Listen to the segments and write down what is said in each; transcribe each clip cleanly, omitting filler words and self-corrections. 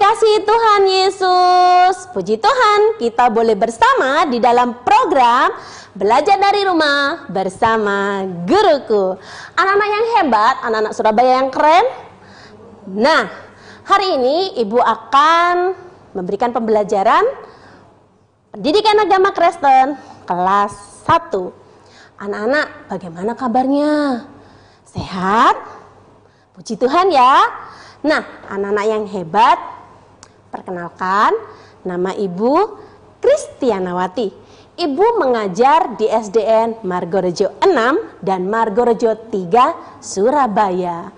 kasih Tuhan Yesus. Puji Tuhan, kita boleh bersama di dalam program Belajar dari Rumah bersama Guruku. Anak-anak yang hebat, anak-anak Surabaya yang keren. Nah, hari ini Ibu akan memberikan pembelajaran Pendidikan Agama Kristen kelas 1. Anak-anak, bagaimana kabarnya? Sehat? Puji Tuhan ya. Nah, anak-anak yang hebat, perkenalkan, nama Ibu Kristianawati. Ibu mengajar di SDN Margorejo 6 dan Margorejo 3, Surabaya.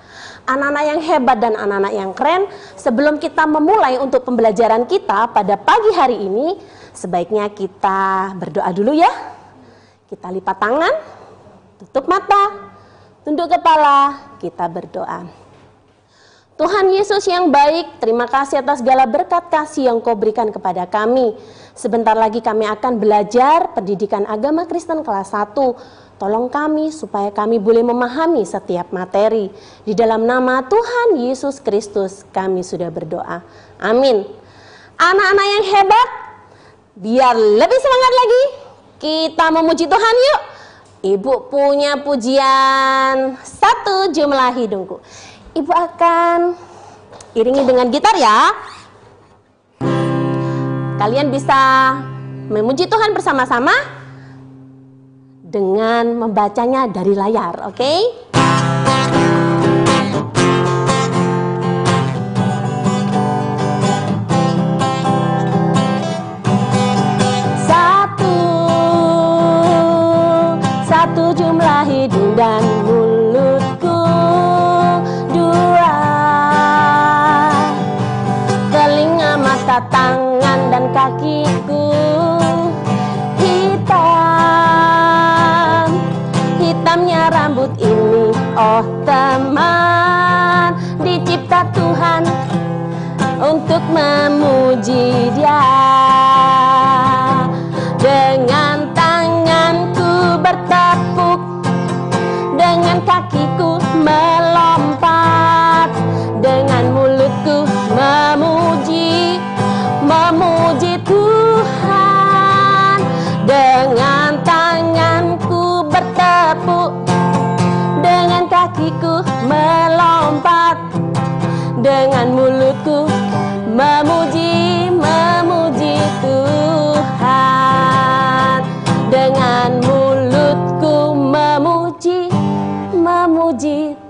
Anak-anak yang hebat dan anak-anak yang keren, sebelum kita memulai untuk pembelajaran kita pada pagi hari ini, sebaiknya kita berdoa dulu ya. Kita lipat tangan, tutup mata, tunduk kepala, kita berdoa. Tuhan Yesus yang baik, terima kasih atas segala berkat kasih yang Kau berikan kepada kami. Sebentar lagi kami akan belajar Pendidikan Agama Kristen kelas 1. Tolong kami supaya kami boleh memahami setiap materi. Di dalam nama Tuhan Yesus Kristus kami sudah berdoa. Amin. Anak-anak yang hebat, biar lebih semangat lagi, kita memuji Tuhan yuk. Ibu punya pujian 1 jumlah hidungku. Ibu akan iringi dengan gitar ya. Kalian bisa memuji Tuhan bersama-sama dengan membacanya dari layar, oke? Satu jumlah hidung dan mulutku. Tangan dan kakiku hitam, hitamnya rambut ini, oh teman, dicipta Tuhan untuk memuji Dia. Dengan tanganku bertepuk, dengan kakiku melompat, dengan mulutku memuji Tuhan. Dengan tanganku bertepuk, dengan kakiku melompat, dengan mulutku memuji Tuhan. Dengan mulutku memuji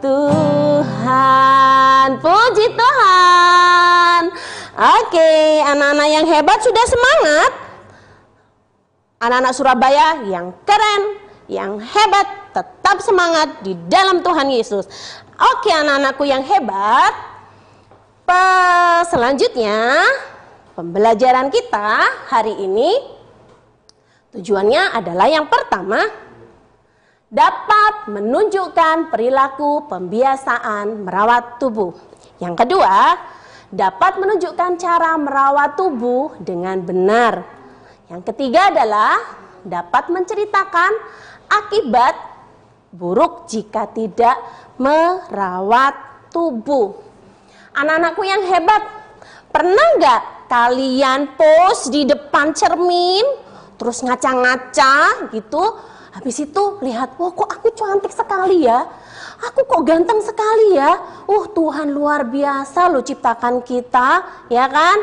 Tuhan. Puji Tuhan. Oke, anak-anak yang hebat sudah semangat. Anak-anak Surabaya yang keren, yang hebat, tetap semangat di dalam Tuhan Yesus. Oke, anak-anakku yang hebat. Selanjutnya, pembelajaran kita hari ini tujuannya adalah yang pertama, dapat menunjukkan perilaku pembiasaan merawat tubuh. Yang kedua, dapat menunjukkan cara merawat tubuh dengan benar. Yang ketiga adalah dapat menceritakan akibat buruk jika tidak merawat tubuh. Anak-anakku yang hebat, pernah nggak kalian pose di depan cermin, terus ngaca-ngaca gitu, habis itu lihat, wah kok aku cantik sekali ya, aku kok ganteng sekali ya. Tuhan luar biasa loh ciptakan kita, ya kan?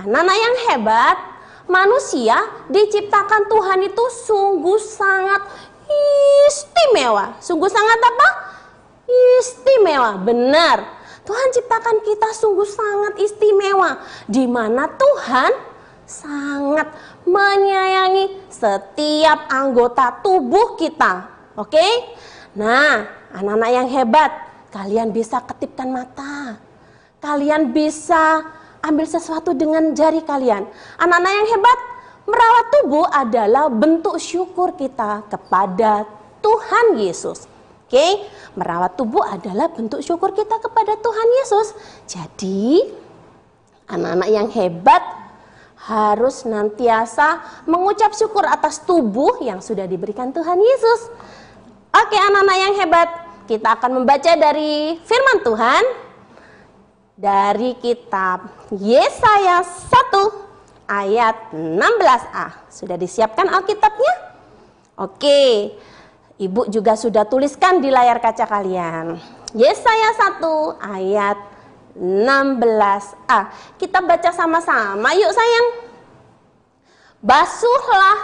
Anak-anak yang hebat, manusia diciptakan Tuhan itu sungguh sangat istimewa. Sungguh sangat apa? Istimewa, benar. Tuhan ciptakan kita sungguh sangat istimewa, di mana Tuhan sangat menyayangi setiap anggota tubuh kita. Oke? Nah, anak-anak yang hebat, kalian bisa ketipkan mata. Kalian bisa ambil sesuatu dengan jari kalian. Anak-anak yang hebat, merawat tubuh adalah bentuk syukur kita kepada Tuhan Yesus. Oke, merawat tubuh adalah bentuk syukur kita kepada Tuhan Yesus. Jadi, anak-anak yang hebat harus senantiasa mengucap syukur atas tubuh yang sudah diberikan Tuhan Yesus. Oke, anak-anak yang hebat, kita akan membaca dari firman Tuhan dari kitab Yesaya 1 ayat 16a. Sudah disiapkan Alkitabnya? Oke, Ibu juga sudah tuliskan di layar kaca kalian. Yesaya 1 ayat 16a. Kita baca sama-sama yuk sayang. Basuhlah,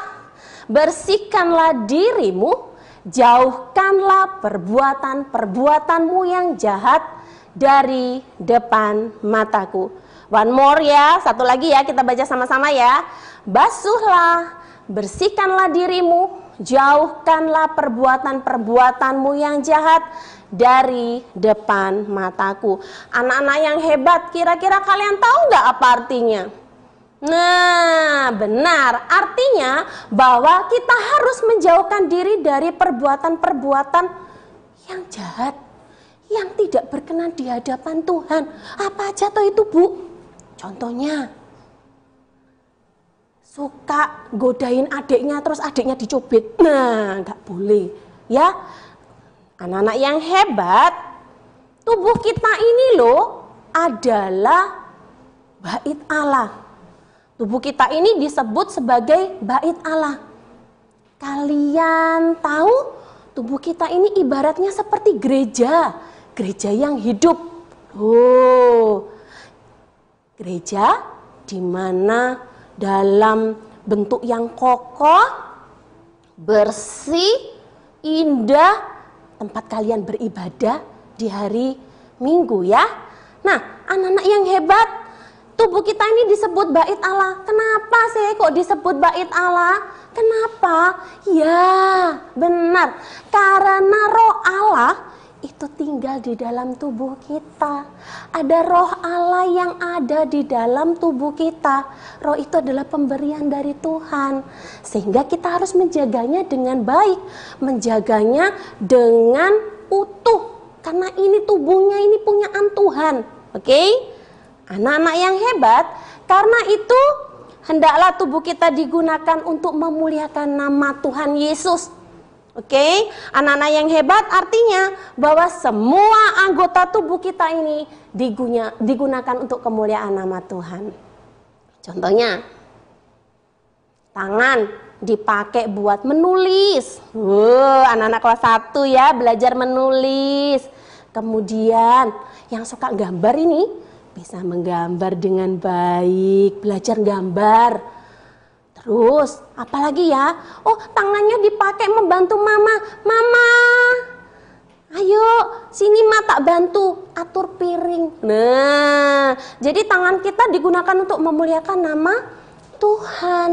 bersihkanlah dirimu, jauhkanlah perbuatan-perbuatanmu yang jahat dari depan mataku. One more ya, satu lagi ya, kita baca sama-sama ya. Basuhlah, bersihkanlah dirimu, jauhkanlah perbuatan-perbuatanmu yang jahat dari depan mataku. Anak-anak yang hebat, kira-kira kalian tahu nggak apa artinya? Nah, benar. Artinya bahwa kita harus menjauhkan diri dari perbuatan-perbuatan yang jahat, yang tidak berkenan di hadapan Tuhan. Apa aja toh itu, Bu? Contohnya, suka godain adiknya terus adiknya dicubit. Nah, nggak boleh ya. Anak-anak yang hebat, tubuh kita ini loh adalah bait Allah. Tubuh kita ini disebut sebagai bait Allah. Kalian tahu tubuh kita ini ibaratnya seperti gereja. Gereja yang hidup. Oh, gereja di mana dalam bentuk yang kokoh, bersih, indah, tempat kalian beribadah di hari Minggu ya. Nah, anak-anak yang hebat, tubuh kita ini disebut bait Allah. Kenapa sih kok disebut bait Allah? Kenapa? Ya, benar. Karena roh Allah itu tinggal di dalam tubuh kita. Ada roh Allah yang ada di dalam tubuh kita. Roh itu adalah pemberian dari Tuhan. Sehingga kita harus menjaganya dengan baik. Menjaganya dengan utuh. Karena ini tubuhnya ini punyaan Tuhan. Oke? Anak-anak yang hebat, karena itu hendaklah tubuh kita digunakan untuk memuliakan nama Tuhan Yesus. Oke, anak-anak yang hebat artinya bahwa semua anggota tubuh kita ini digunakan untuk kemuliaan nama Tuhan. Contohnya, tangan dipakai buat menulis. Anak-anak kelas 1 ya, belajar menulis. Kemudian yang suka gambar ini bisa menggambar dengan baik, belajar gambar. Terus, apalagi ya? Oh, tangannya dipakai membantu mama. Mama, ayo sini Ma tak bantu atur piring. Nah, jadi tangan kita digunakan untuk memuliakan nama Tuhan.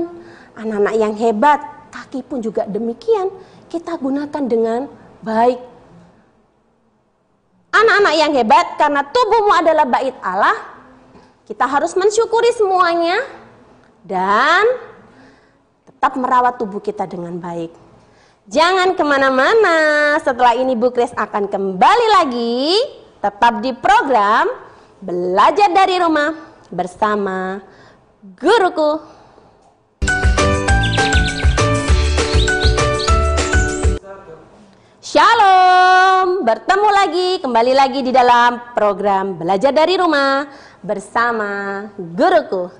Anak-anak yang hebat, kaki pun juga demikian. Kita gunakan dengan baik. Anak-anak yang hebat, karena tubuhmu adalah bait Allah, kita harus mensyukuri semuanya dan tetap merawat tubuh kita dengan baik. Jangan kemana-mana, setelah ini Bu Kris akan kembali lagi, tetap di program Belajar dari Rumah bersama Guruku. Shalom, bertemu lagi, kembali lagi di dalam program Belajar dari Rumah bersama Guruku.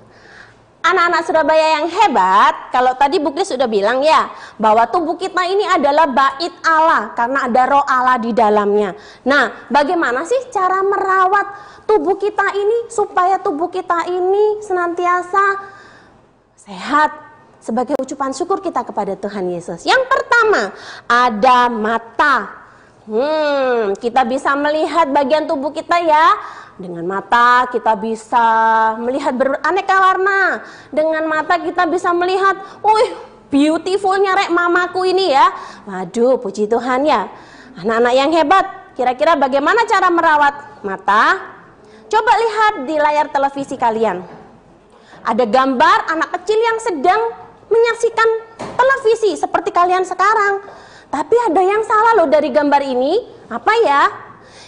Anak-anak Surabaya yang hebat, kalau tadi Bu Kris sudah bilang ya, bahwa tubuh kita ini adalah bait Allah, karena ada roh Allah di dalamnya. Nah, bagaimana sih cara merawat tubuh kita ini, supaya tubuh kita ini senantiasa sehat, sebagai ucapan syukur kita kepada Tuhan Yesus. Yang pertama, ada mata. Kita bisa melihat bagian tubuh kita ya. Dengan mata kita bisa melihat beraneka warna. Dengan mata kita bisa melihat, wih, beautifulnya rek mamaku ini ya. Waduh, puji Tuhan ya. Anak-anak yang hebat, kira-kira bagaimana cara merawat mata? Coba lihat di layar televisi kalian. Ada gambar anak kecil yang sedang menyaksikan televisi seperti kalian sekarang. Tapi ada yang salah loh dari gambar ini. Apa ya?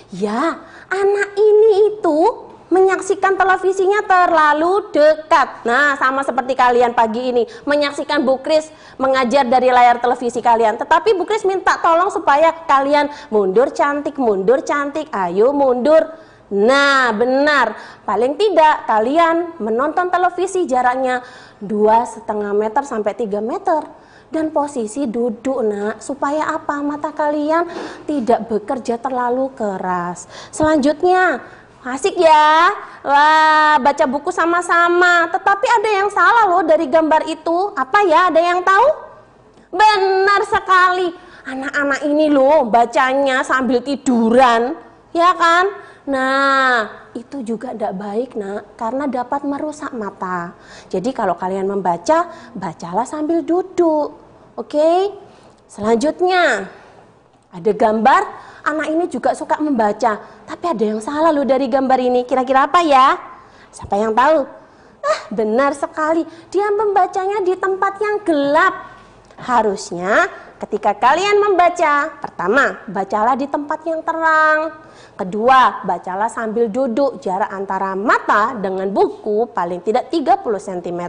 Ya, anak ini itu menyaksikan televisinya terlalu dekat. Nah, sama seperti kalian pagi ini menyaksikan Bu Kris mengajar dari layar televisi kalian. Tetapi Bu Kris minta tolong supaya kalian mundur cantik, ayo mundur. Nah, benar. Paling tidak kalian menonton televisi jaraknya 2,5 meter sampai 3 meter. Dan posisi duduk, nak. Supaya apa? Mata kalian tidak bekerja terlalu keras. Selanjutnya, asik ya. Wah, baca buku sama-sama. Tetapi ada yang salah loh dari gambar itu. Apa ya? Ada yang tahu? Benar sekali. Anak-anak ini loh bacanya sambil tiduran. Ya kan? Nah, itu juga tidak baik, nak. Karena dapat merusak mata. Jadi kalau kalian membaca, bacalah sambil duduk. Oke? Selanjutnya, ada gambar. Anak ini juga suka membaca. Tapi ada yang salah loh dari gambar ini. Kira-kira apa ya? Siapa yang tahu? Benar sekali. Dia membacanya di tempat yang gelap. Harusnya ketika kalian membaca, pertama, bacalah di tempat yang terang. Kedua, bacalah sambil duduk. Jarak antara mata dengan buku paling tidak 30 cm.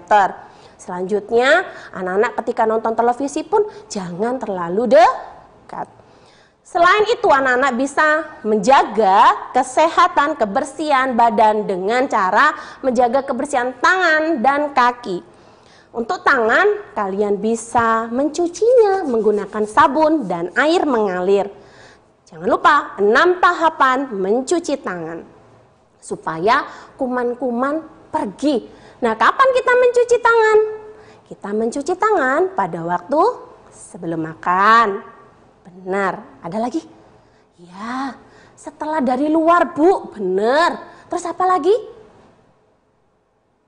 Selanjutnya, anak-anak ketika nonton televisi pun jangan terlalu dekat. Selain itu, anak-anak bisa menjaga kesehatan, kebersihan badan dengan cara menjaga kebersihan tangan dan kaki. Untuk tangan, kalian bisa mencucinya menggunakan sabun dan air mengalir. Jangan lupa 6 tahapan mencuci tangan supaya kuman-kuman pergi. Nah, kapan kita mencuci tangan? Kita mencuci tangan pada waktu sebelum makan. Benar. Ada lagi? Ya, setelah dari luar, Bu. Benar. Terus apa lagi?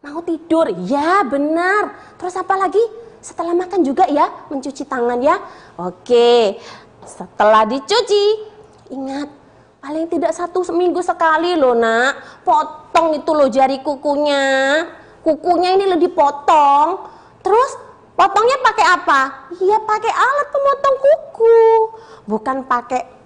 Mau tidur? Ya, benar. Terus apa lagi? Setelah makan juga ya, mencuci tangan ya. Oke, setelah dicuci, ingat, paling tidak 1 minggu sekali loh, nak. Potong itu loh jari kukunya. Kukunya ini loh dipotong. Terus potongnya pakai apa? Iya, pakai alat pemotong kuku. Bukan pakai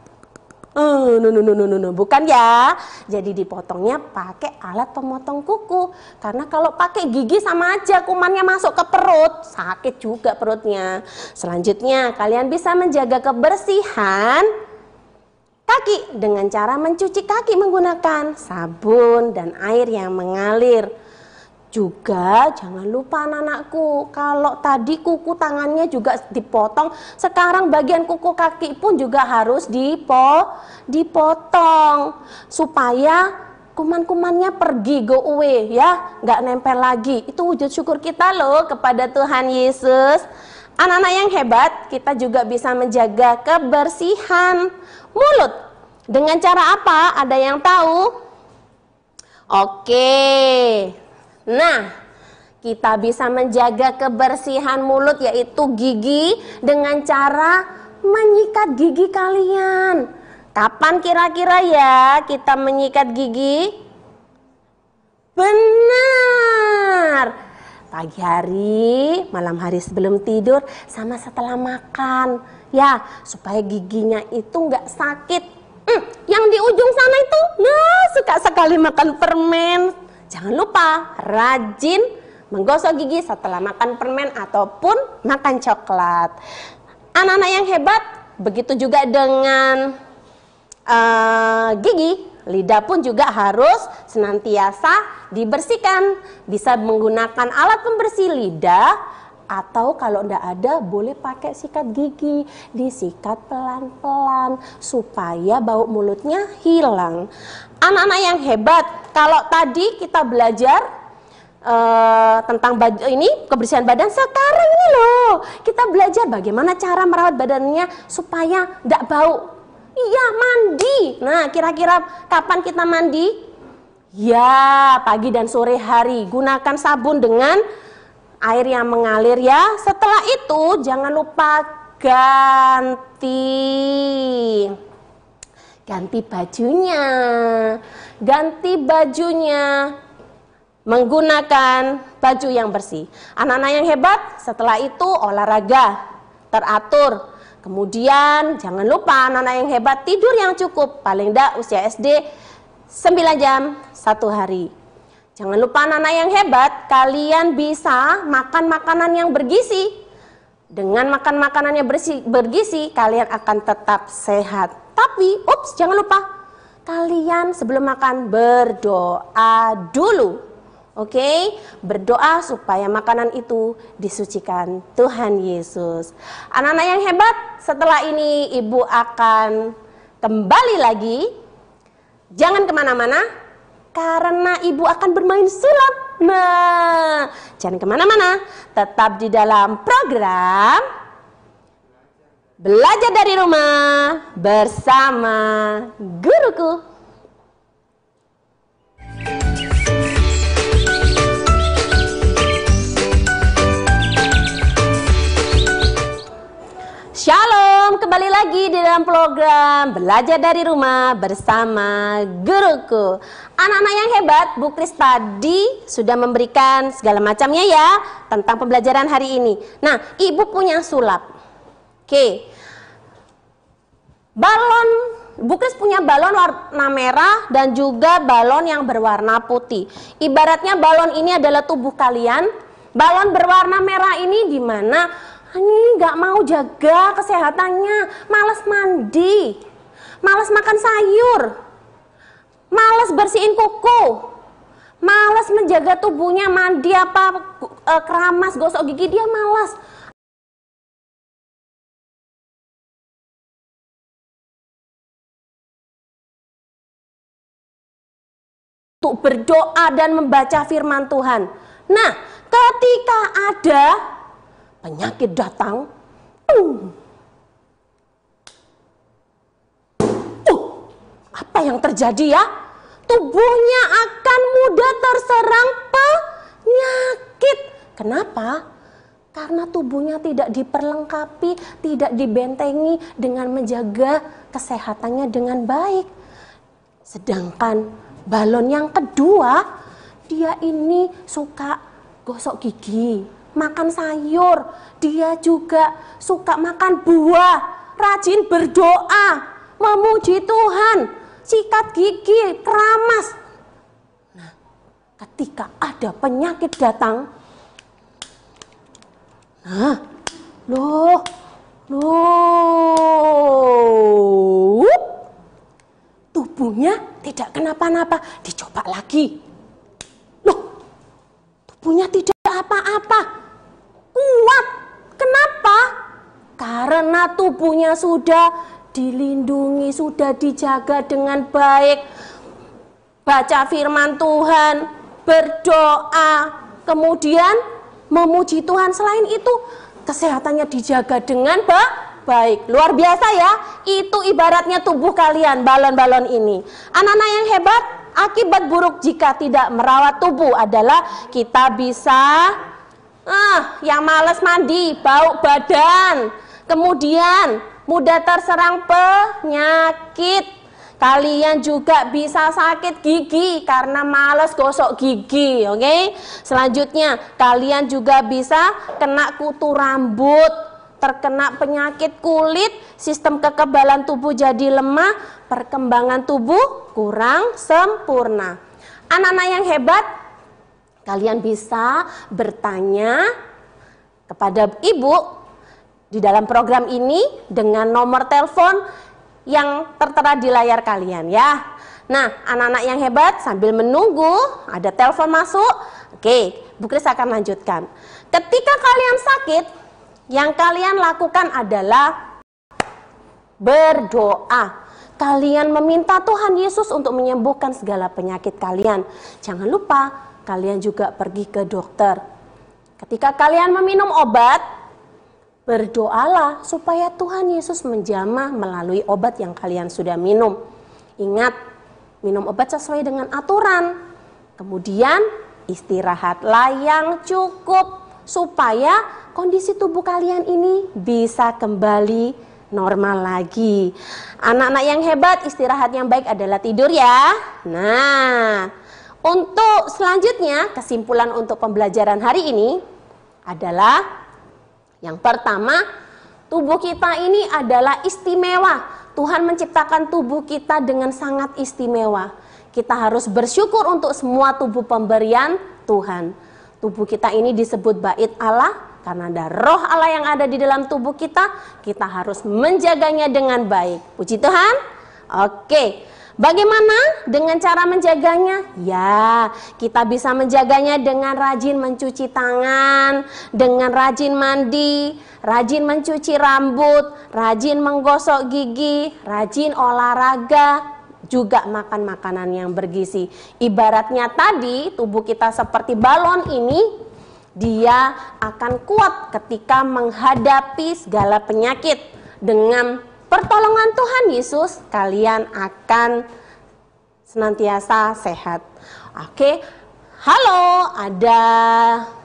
bukan ya. Jadi dipotongnya pakai alat pemotong kuku. Karena kalau pakai gigi sama aja, kumannya masuk ke perut, sakit juga perutnya. Selanjutnya, kalian bisa menjaga kebersihan kaki dengan cara mencuci kaki menggunakan sabun dan air yang mengalir. Juga jangan lupa anak-anakku, kalau tadi kuku tangannya juga dipotong, sekarang bagian kuku kaki pun juga harus dipotong supaya kuman-kumannya pergi, go away ya, nggak nempel lagi. Itu wujud syukur kita loh kepada Tuhan Yesus. Anak-anak yang hebat, kita juga bisa menjaga kebersihan mulut. Dengan cara apa? Ada yang tahu? Oke. Nah, kita bisa menjaga kebersihan mulut yaitu gigi dengan cara menyikat gigi kalian. Kapan kira-kira ya kita menyikat gigi? Benar. Pagi hari, malam hari sebelum tidur, sama setelah makan. Ya, supaya giginya itu nggak sakit. Yang di ujung sana itu, nah suka sekali makan permen. Jangan lupa rajin menggosok gigi setelah makan permen ataupun makan coklat. Anak-anak yang hebat, begitu juga dengan gigi, lidah pun juga harus senantiasa dibersihkan. Bisa menggunakan alat pembersih lidah atau kalau tidak ada boleh pakai sikat gigi. Disikat pelan-pelan supaya bau mulutnya hilang. Anak-anak yang hebat, kalau tadi kita belajar tentang kebersihan badan, sekarang ini loh kita belajar bagaimana cara merawat badannya supaya tidak bau. Iya, mandi. Nah, kira-kira kapan kita mandi? Ya, pagi dan sore hari. Gunakan sabun dengan air yang mengalir ya. Setelah itu jangan lupa ganti bajunya menggunakan baju yang bersih. Anak-anak yang hebat, setelah itu olahraga teratur. Kemudian jangan lupa anak-anak yang hebat tidur yang cukup, paling tidak usia SD 9 jam 1 hari. Jangan lupa anak-anak yang hebat, kalian bisa makan makanan yang bergizi. Dengan makan makanan yang bergizi, kalian akan tetap sehat. Tapi, jangan lupa, kalian sebelum makan berdoa dulu. Oke, berdoa supaya makanan itu disucikan Tuhan Yesus. Anak-anak yang hebat, setelah ini Ibu akan kembali lagi. Jangan kemana-mana, karena Ibu akan bermain sulap. Nah, jangan kemana-mana, tetap di dalam program Belajar dari Rumah bersama Guruku. Shalom, kembali lagi di dalam program Belajar dari Rumah bersama Guruku. Anak-anak yang hebat, Bu Kris tadi sudah memberikan segala macamnya ya tentang pembelajaran hari ini. Nah, Ibu punya sulap. Oke. Balon, Bu Kris punya balon warna merah dan juga balon yang berwarna putih. Ibaratnya balon ini adalah tubuh kalian. Balon berwarna merah ini di mana ini nggak mau jaga kesehatannya, malas mandi, malas makan sayur, malas bersihin kuku, malas menjaga tubuhnya, mandi apa keramas, gosok gigi, dia malas. Untuk berdoa dan membaca firman Tuhan. Nah, ketika ada penyakit datang, apa yang terjadi ya? Tubuhnya akan mudah terserang penyakit. Kenapa? Karena tubuhnya tidak diperlengkapi, tidak dibentengi dengan menjaga kesehatannya dengan baik. Sedangkan balon yang kedua, dia ini suka gosok gigi, makan sayur, dia juga suka makan buah, rajin berdoa, memuji Tuhan, sikat gigi, keramas. Nah, ketika ada penyakit datang, tubuhnya tidak kenapa-napa, dicoba lagi. Tubuhnya tidak apa-apa. Kuat. Kenapa? Karena tubuhnya sudah dilindungi, sudah dijaga dengan baik. Baca firman Tuhan, berdoa, kemudian memuji Tuhan. Selain itu, kesehatannya dijaga dengan baik. Luar biasa ya. Itu ibaratnya tubuh kalian, balon-balon ini. Anak-anak yang hebat, akibat buruk jika tidak merawat tubuh adalah kita bisa yang malas mandi, bau badan, kemudian mudah terserang penyakit. Kalian juga bisa sakit gigi karena malas gosok gigi, oke? Selanjutnya, kalian juga bisa kena kutu rambut, terkena penyakit kulit, sistem kekebalan tubuh jadi lemah, perkembangan tubuh kurang sempurna. Anak-anak yang hebat, kalian bisa bertanya kepada Ibu di dalam program ini dengan nomor telepon yang tertera di layar kalian ya. Nah, anak-anak yang hebat, sambil menunggu ada telepon masuk, oke, Bu Kris akan lanjutkan. Ketika kalian sakit, yang kalian lakukan adalah berdoa. Kalian meminta Tuhan Yesus untuk menyembuhkan segala penyakit kalian. Jangan lupa kalian juga pergi ke dokter. Ketika kalian meminum obat, berdoalah supaya Tuhan Yesus menjamah melalui obat yang kalian sudah minum. Ingat, minum obat sesuai dengan aturan. Kemudian istirahatlah yang cukup supaya kondisi tubuh kalian ini bisa kembali normal lagi. Anak-anak yang hebat, istirahat yang baik adalah tidur ya. Nah, untuk selanjutnya, kesimpulan untuk pembelajaran hari ini adalah yang pertama, tubuh kita ini adalah istimewa. Tuhan menciptakan tubuh kita dengan sangat istimewa. Kita harus bersyukur untuk semua tubuh pemberian Tuhan. Tubuh kita ini disebut bait Allah karena ada roh Allah yang ada di dalam tubuh kita. Kita harus menjaganya dengan baik. Puji Tuhan. Oke. Bagaimana dengan cara menjaganya? Ya, kita bisa menjaganya dengan rajin mencuci tangan, dengan rajin mandi, rajin mencuci rambut, rajin menggosok gigi, rajin olahraga, juga makan makanan yang bergizi. Ibaratnya tadi tubuh kita seperti balon ini, dia akan kuat ketika menghadapi segala penyakit. Dengan pertolongan Tuhan Yesus, kalian akan senantiasa sehat. Oke, halo, ada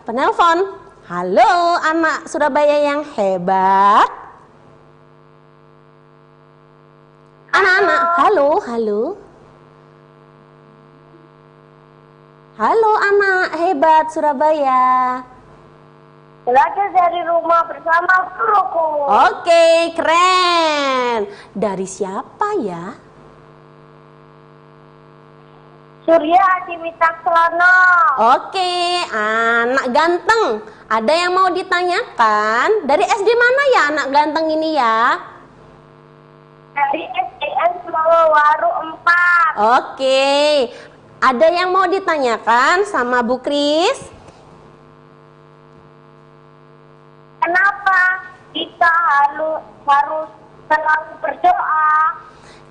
penelpon. Halo, anak Surabaya yang hebat. Anak-anak, halo, halo. Halo anak hebat Surabaya. Belajar dari rumah bersama guruku. Oke, keren. Dari siapa ya? Surya Adi Witaksono. Oke, anak ganteng. Ada yang mau ditanyakan? Dari SD mana ya anak ganteng ini ya? Dari SDN Semowaru 4. Oke, ada yang mau ditanyakan sama Bu Kris? Kenapa kita harus selalu berdoa?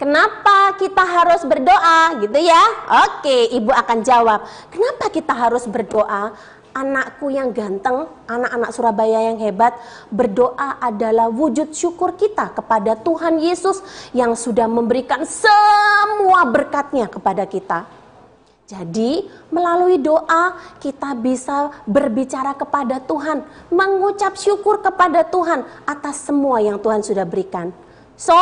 Kenapa kita harus berdoa gitu ya? Oke, Ibu akan jawab. Kenapa kita harus berdoa? Anakku yang ganteng, anak-anak Surabaya yang hebat, berdoa adalah wujud syukur kita kepada Tuhan Yesus yang sudah memberikan semua berkat-Nya kepada kita. Jadi melalui doa kita bisa berbicara kepada Tuhan, mengucap syukur kepada Tuhan atas semua yang Tuhan sudah berikan. So,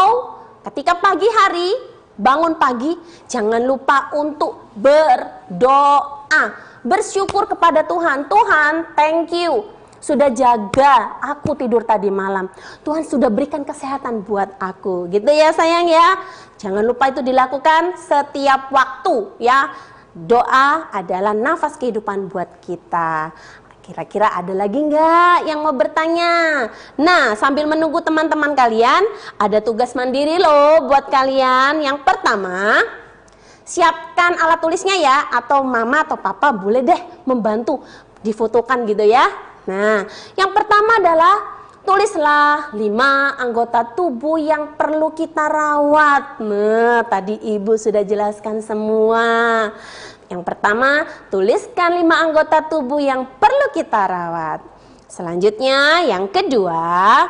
ketika pagi hari, bangun pagi, jangan lupa untuk berdoa, bersyukur kepada Tuhan. Tuhan, thank you sudah jaga aku tidur tadi malam. Tuhan sudah berikan kesehatan buat aku. Gitu ya sayang ya. Jangan lupa itu dilakukan setiap waktu ya. Doa adalah nafas kehidupan buat kita. Kira-kira ada lagi nggak yang mau bertanya? Nah, sambil menunggu teman-teman kalian, ada tugas mandiri loh buat kalian. Yang pertama, siapkan alat tulisnya ya, atau mama atau papa boleh deh membantu difotokan gitu ya. Nah, yang pertama adalah tulislah 5 anggota tubuh yang perlu kita rawat. Nah, tadi Ibu sudah jelaskan semua. Yang pertama, tuliskan 5 anggota tubuh yang perlu kita rawat. Selanjutnya, yang kedua,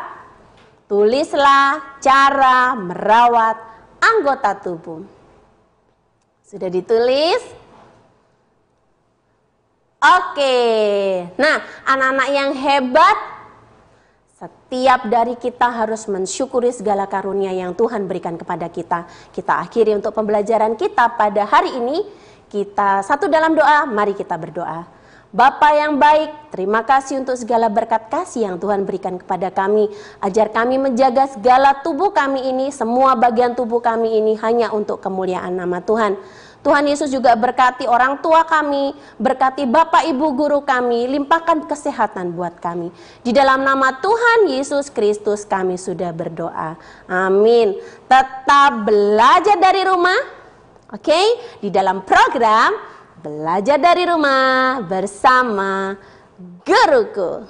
tulislah cara merawat anggota tubuh. Sudah ditulis? Oke. Nah, anak-anak yang hebat, setiap dari kita harus mensyukuri segala karunia yang Tuhan berikan kepada kita. Kita akhiri untuk pembelajaran kita pada hari ini. Kita satu dalam doa, mari kita berdoa. Bapa yang baik, terima kasih untuk segala berkat kasih yang Tuhan berikan kepada kami. Ajar kami menjaga segala tubuh kami ini, semua bagian tubuh kami ini hanya untuk kemuliaan nama Tuhan. Tuhan Yesus juga berkati orang tua kami, berkati Bapak Ibu guru kami, limpahkan kesehatan buat kami. Di dalam nama Tuhan Yesus Kristus kami sudah berdoa. Amin. Tetap belajar dari rumah. Oke, di dalam program Belajar dari Rumah bersama Guruku.